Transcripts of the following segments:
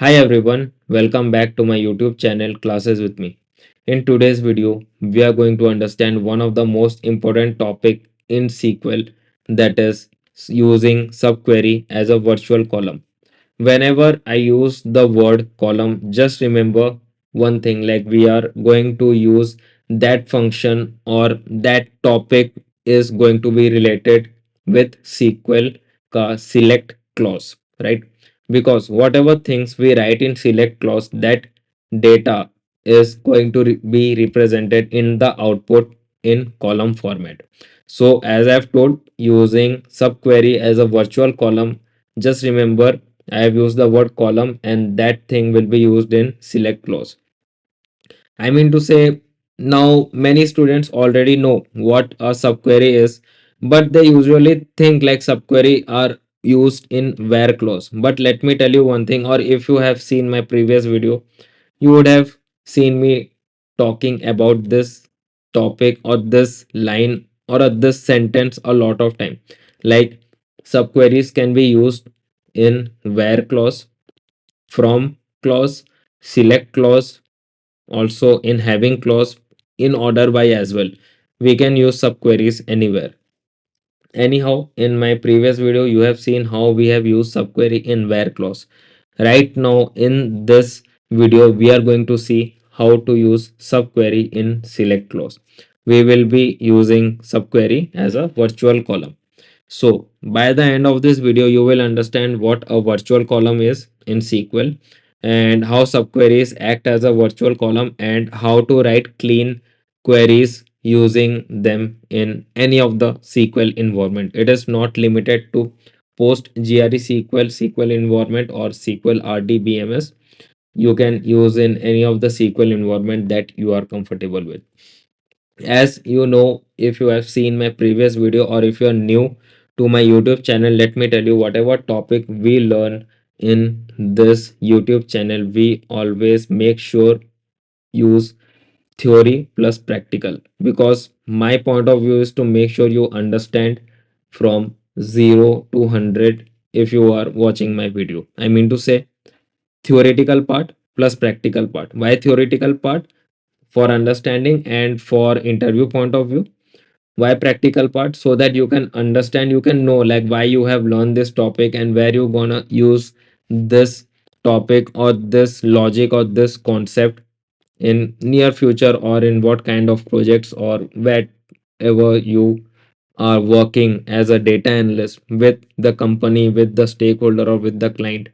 Hi everyone, welcome back to my YouTube channel Classes with me. In today's video, we are going to understand one of the most important topic in SQL, that is using subquery as a virtual column. Whenever I use the word column, just remember one thing, like we are going to use that function or that topic is going to be related with SQL select clause, right? Because whatever things we write in select clause, that data is going to be represented in the output in column format. So as I've told, using subquery as a virtual column, just remember I have used the word column and that thing will be used in select clause. I mean to say, now many students already know what a subquery is, but they usually think like subquery are used in where clause. But let me tell you one thing, or if you have seen my previous video, you would have seen me talking about this topic or this line or this sentence a lot of time. Like subqueries can be used in where clause, from clause, select clause, also in having clause, in order by as well. We can use subqueries anywhere. Anyhow, in my previous video, you have seen how we have used subquery in where clause. Right now, in this video, we are going to see how to use subquery in select clause. We will be using subquery as a virtual column. So, by the end of this video, you will understand what a virtual column is in SQL and how subqueries act as a virtual column and how to write clean queries using them in any of the SQL environment. It is not limited to PostgreSQL, SQL environment, or SQL RDBMS. You can use in any of the SQL environment that you are comfortable with. As you know, if you have seen my previous video or if you are new to my YouTube channel, let me tell you, whatever topic we learn in this YouTube channel, we always make sure use theory plus practical, because my point of view is to make sure you understand from 0 to 100 if you are watching my video. I mean to say, theoretical part plus practical part. Why theoretical part? For understanding and for interview point of view. Why practical part? So that you can understand, you can know like why you have learned this topic and where you gonna use this topic or this logic or this concept in near future, or in what kind of projects or wherever you are working as a data analyst with the company, with the stakeholder, or with the client,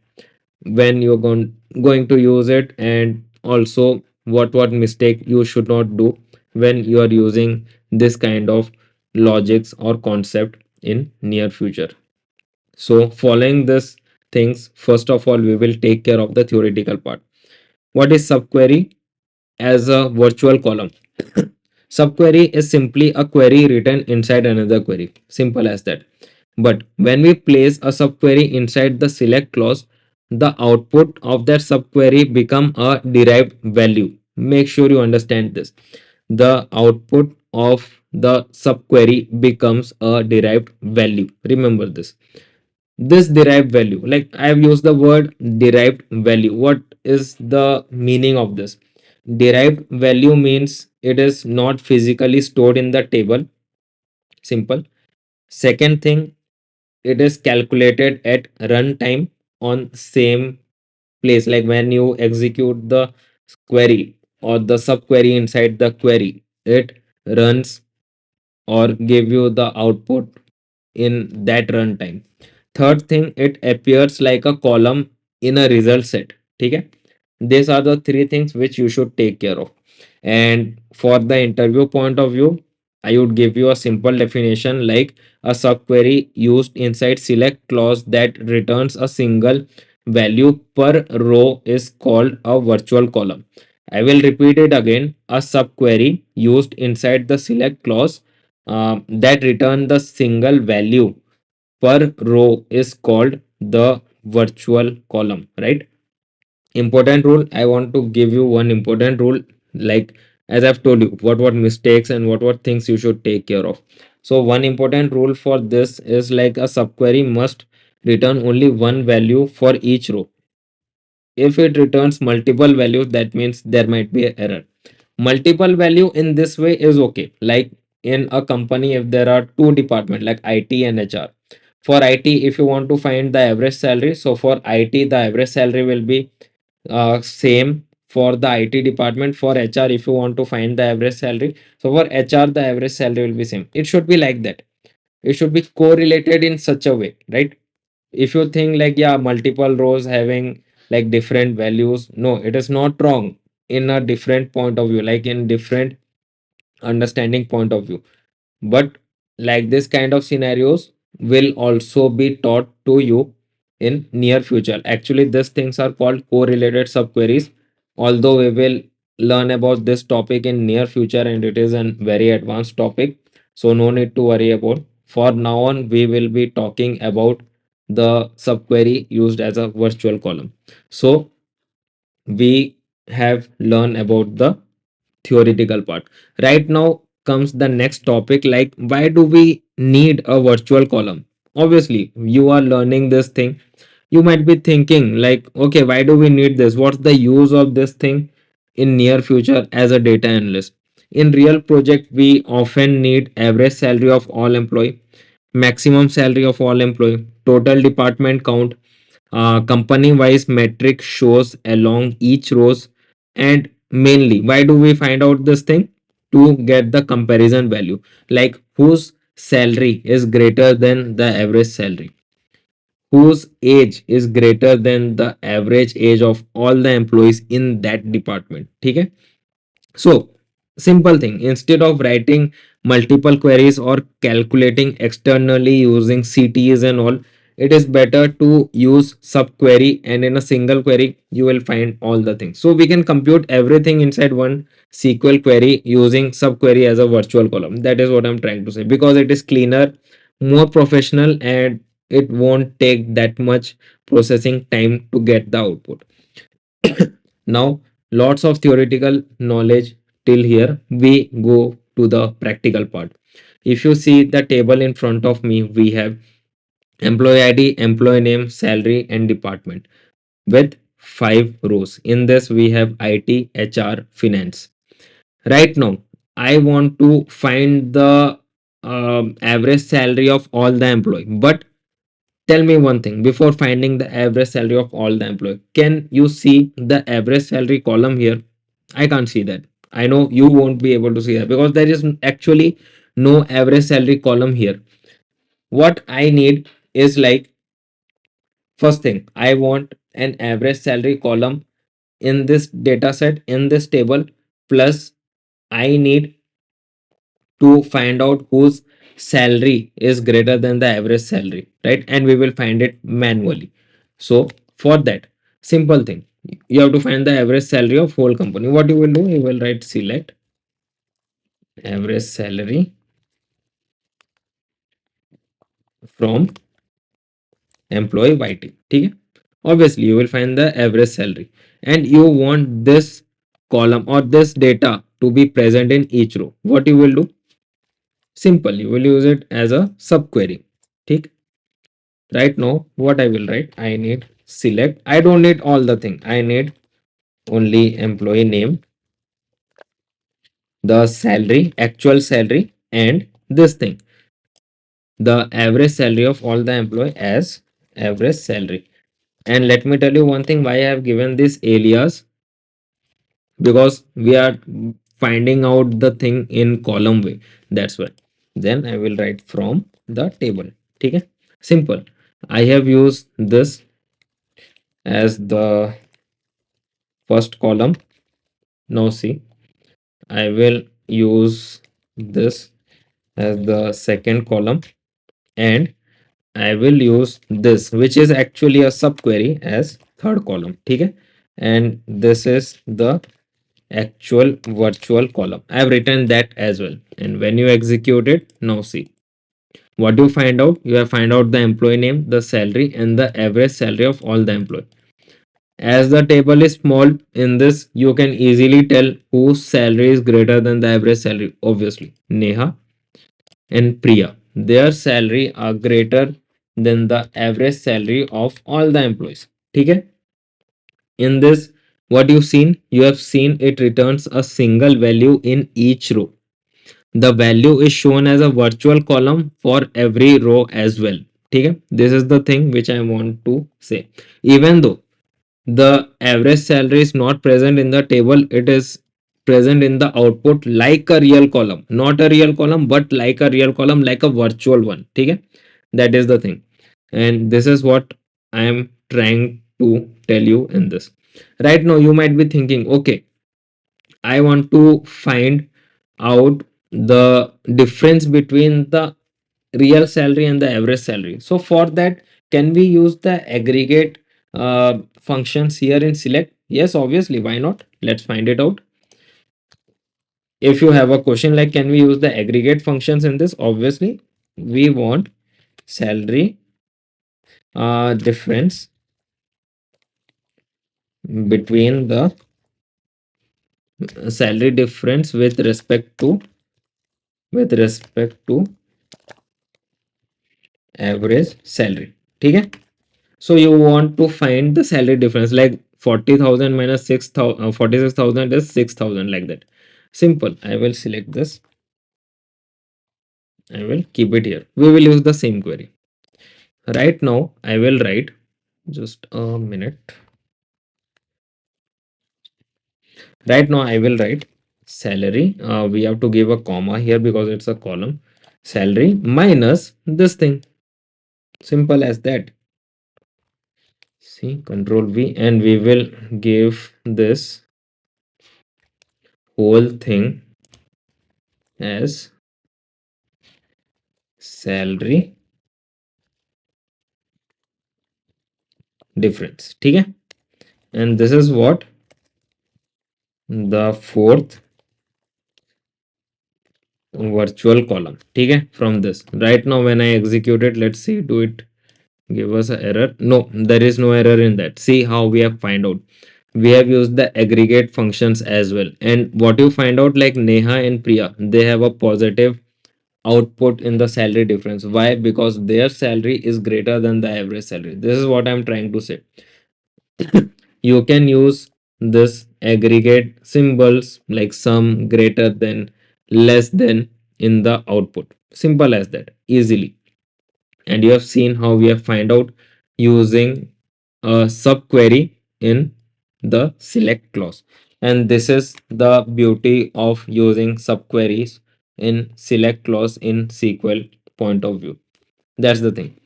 when you're going to use it, and also what mistake you should not do when you are using this kind of logics or concept in near future. So following this things, first of all we will take care of the theoretical part. What is subquery as a virtual column? Subquery is simply a query written inside another query. Simple as that. But when we place a subquery inside the select clause, the output of that subquery become a derived value. Make sure you understand this. The output of the subquery becomes a derived value. Remember this. This derived value, like I have used the word derived value. What is the meaning of this? Derived value means it is not physically stored in the table. Simple. Second thing, it is calculated at runtime on same place. Like when you execute the query or the subquery inside the query, it runs or give you the output in that runtime. Third thing, it appears like a column in a result set. Okay, these are the three things which you should take care of. And for the interview point of view, I would give you a simple definition, like a subquery used inside select clause that returns a single value per row is called a virtual column. I will repeat it again. A subquery used inside the select clause that return the single value per row is called the virtual column, right? Important rule, I want to give you one important rule, like as I've told you what mistakes and what things you should take care of. So one important rule for this is like a subquery must return only one value for each row. If it returns multiple values, that means there might be an error. Multiple value in this way is okay. Like in a company, if there are two departments like IT and HR. For IT, if you want to find the average salary, so for IT, the average salary will be same for the IT department. For HR, if you want to find the average salary, so for HR, the average salary will be same. It should be like that. It should be correlated in such a way, right? If you think like, yeah, multiple rows having like different values, no, it is not wrong in a different point of view, like in different understanding point of view. But like this kind of scenarios will also be taught to you in near future. Actually, these things are called correlated subqueries. Although we will learn about this topic in near future and it is a very advanced topic, so no need to worry about. For now on, we will be talking about the subquery used as a virtual column. So we have learned about the theoretical part. Right now comes the next topic, like why do we need a virtual column? Obviously, you are learning this thing. You might be thinking like, okay, why do we need this? What's the use of this thing in near future as a data analyst? In real project, we often need average salary of all employee, maximum salary of all employee, total department count, company wise metric shows along each rows. And mainly, why do we find out this thing? To get the comparison value, like whose salary is greater than the average salary, whose age is greater than the average age of all the employees in that department. Okay, so, simple thing, instead of writing multiple queries or calculating externally using CTs and all, it is better to use subquery, and in a single query you will find all the things. So we can compute everything inside one SQL query using subquery as a virtual column. That is what I'm trying to say, because it is cleaner, more professional, and it won't take that much processing time to get the output. Now, lots of theoretical knowledge till here. We go to the practical part. If you see the table in front of me, we have employee ID, employee name, salary, and department with 5 rows. In this, we have IT, HR, finance. Right now, I want to find the average salary of all the employee. But tell me one thing, before finding the average salary of all the employee, can you see the average salary column here? I can't see that. I know you won't be able to see that because there is actually no average salary column here. What I need is like, first thing, I want an average salary column in this data set, in this table, plus I need to find out whose salary is greater than the average salary, right? And we will find it manually. So for that, simple thing, you have to find the average salary of whole company. What you will do, you will write select average salary from employee YT. ठीक है? Obviously, you will find the average salary, and you want this column or this data to be present in each row. What you will do? Simple, you will use it as a subquery. ठीक? Right now, what I will write? I need select. I don't need all the thing. I need only employee name, the salary, actual salary, and this thing, the average salary of all the employee as average salary. And let me tell you one thing, why I have given this alias, because we are finding out the thing in column way. That's why. Then I will write from the table. Okay, simple. I have used this as the first column. Now see, I will use this as the second column, and I will use this, which is actually a subquery, as third column. Okay, and this is the actual virtual column. I have written that as well. And when you execute it, now see what you find out. You have find out the employee name, the salary, and the average salary of all the employees. As the table is small, in this you can easily tell whose salary is greater than the average salary. Obviously, Neha and Priya, their salary are greater than the average salary of all the employees. ठीक है? In this, what you've seen, you have seen it returns a single value in each row. The value is shown as a virtual column for every row as well. Okay, this is the thing which I want to say. Even though the average salary is not present in the table, it is present in the output like a real column, not a real column but like a real column, like a virtual one. Okay, that is the thing, and this is what I am trying to tell you in this. Right now you might be thinking, okay, I want to find out the difference between the real salary and the average salary. So for that, can we use the aggregate functions here in select? Yes, obviously. Why not? Let's find it out. If you have a question like, can we use the aggregate functions in this? Obviously, we want salary difference between the salary difference with respect to average salary. ठीक है? So you want to find the salary difference like 40,000 minus 6,000, 46,000 is 6,000 like that. Simple. I will select this. I will keep it here. We will use the same query. Right now, I will write just a minute. Right now, I will write salary. We have to give a comma here because it's a column. Salary minus this thing. Simple as that. See, control V, and we will give this whole thing as salary difference. ठीक है, and this is what the fourth virtual column. ठीक है, from this. Right now when I execute it, let's see, do it give us an error? No, there is no error in that. See how we have find out. We have used the aggregate functions as well, and what you find out, like Neha and Priya, they have a positive output in the salary difference. Why? Because their salary is greater than the average salary. This is what I'm trying to say. You can use this aggregate symbols like sum, greater than, less than in the output. Simple as that, easily. And you have seen how we have find out using a subquery in the select clause. And this is the beauty of using subqueries in select clause in SQL point of view. That's the thing.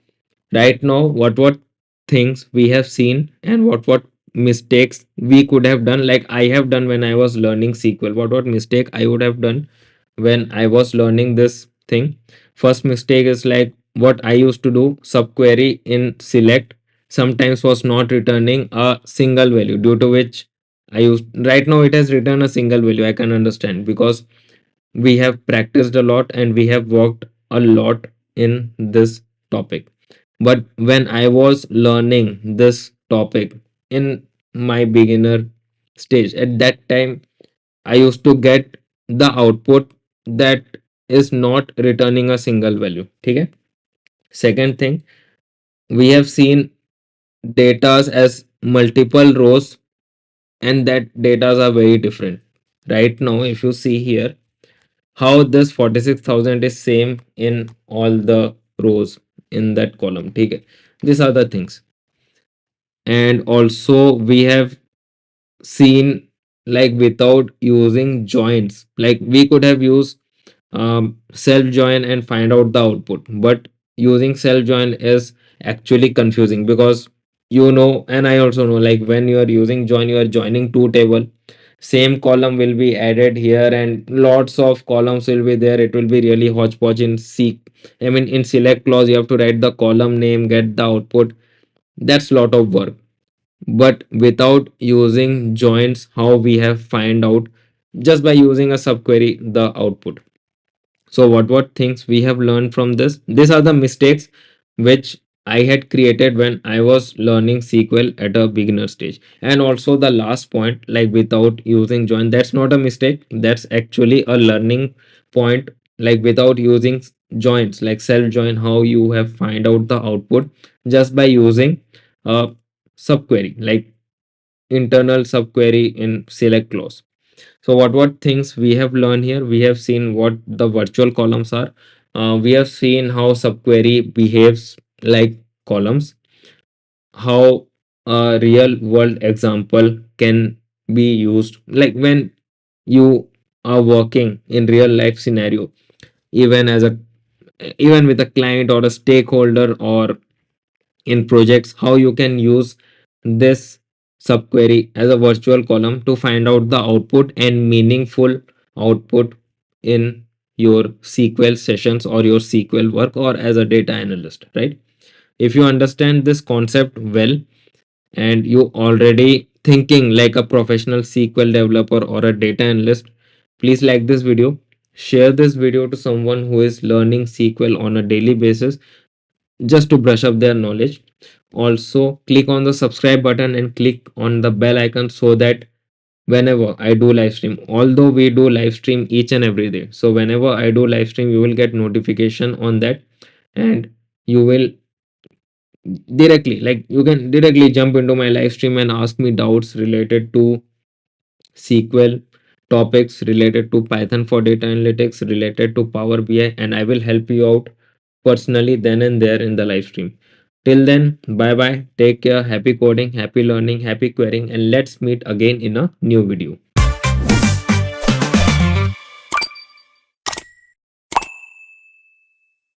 Right now, what things we have seen and what mistakes we could have done, like I have done when I was learning SQL. What mistake I would have done when I was learning this thing? First mistake is like what I used to do, subquery in select sometimes was not returning a single value, due to which I used, right now it has returned a single value. I can understand because we have practiced a lot and we have worked a lot in this topic. But when I was learning this topic in my beginner stage, at that time, I used to get the output that is not returning a single value. Okay. Second thing, we have seen datas as multiple rows, and that datas are very different. Right now, if you see here, how this 46,000 is same in all the rows in that column. Okay. These are the things. And also we have seen, like without using joins, like we could have used self join and find out the output, but using self join is actually confusing because and I also know, like when you are using join, you are joining two table, same column will be added here and lots of columns will be there. It will be really hodgepodge in in select clause. You have to write the column name, get the output. That's lot of work. But without using joins, how we have find out, just by using a subquery the output. So what things we have learned from this? These are the mistakes which I had created when I was learning SQL at a beginner stage. And also the last point, like without using join, that's not a mistake, that's actually a learning point. Like without using joins, like self join, how you have find out the output just by using a subquery. Like internal subquery in select clause. So what things we have learned here? We have seen what the virtual columns are. We have seen how subquery behaves like columns, how a real world example can be used, like when you are working in real life scenario, even as a even with a client or a stakeholder, or in projects, how you can use this subquery as a virtual column to find out the output and meaningful output in your SQL sessions or your SQL work or as a data analyst, right? If you understand this concept well and you already thinking like a professional SQL developer or a data analyst, please like this video, share this video to someone who is learning SQL on a daily basis just to brush up their knowledge. Also, click on the subscribe button and click on the bell icon so that whenever I do live stream, although we do live stream each and every day, so whenever I do live stream, you will get notification on that, and you will directly, like you can directly jump into my live stream and ask me doubts related to SQL, topics related to Python for data analytics, related to Power BI, and I will help you out personally then and there in the live stream. Till then, bye bye, take care, happy coding, happy learning, happy querying, and let's meet again in a new video.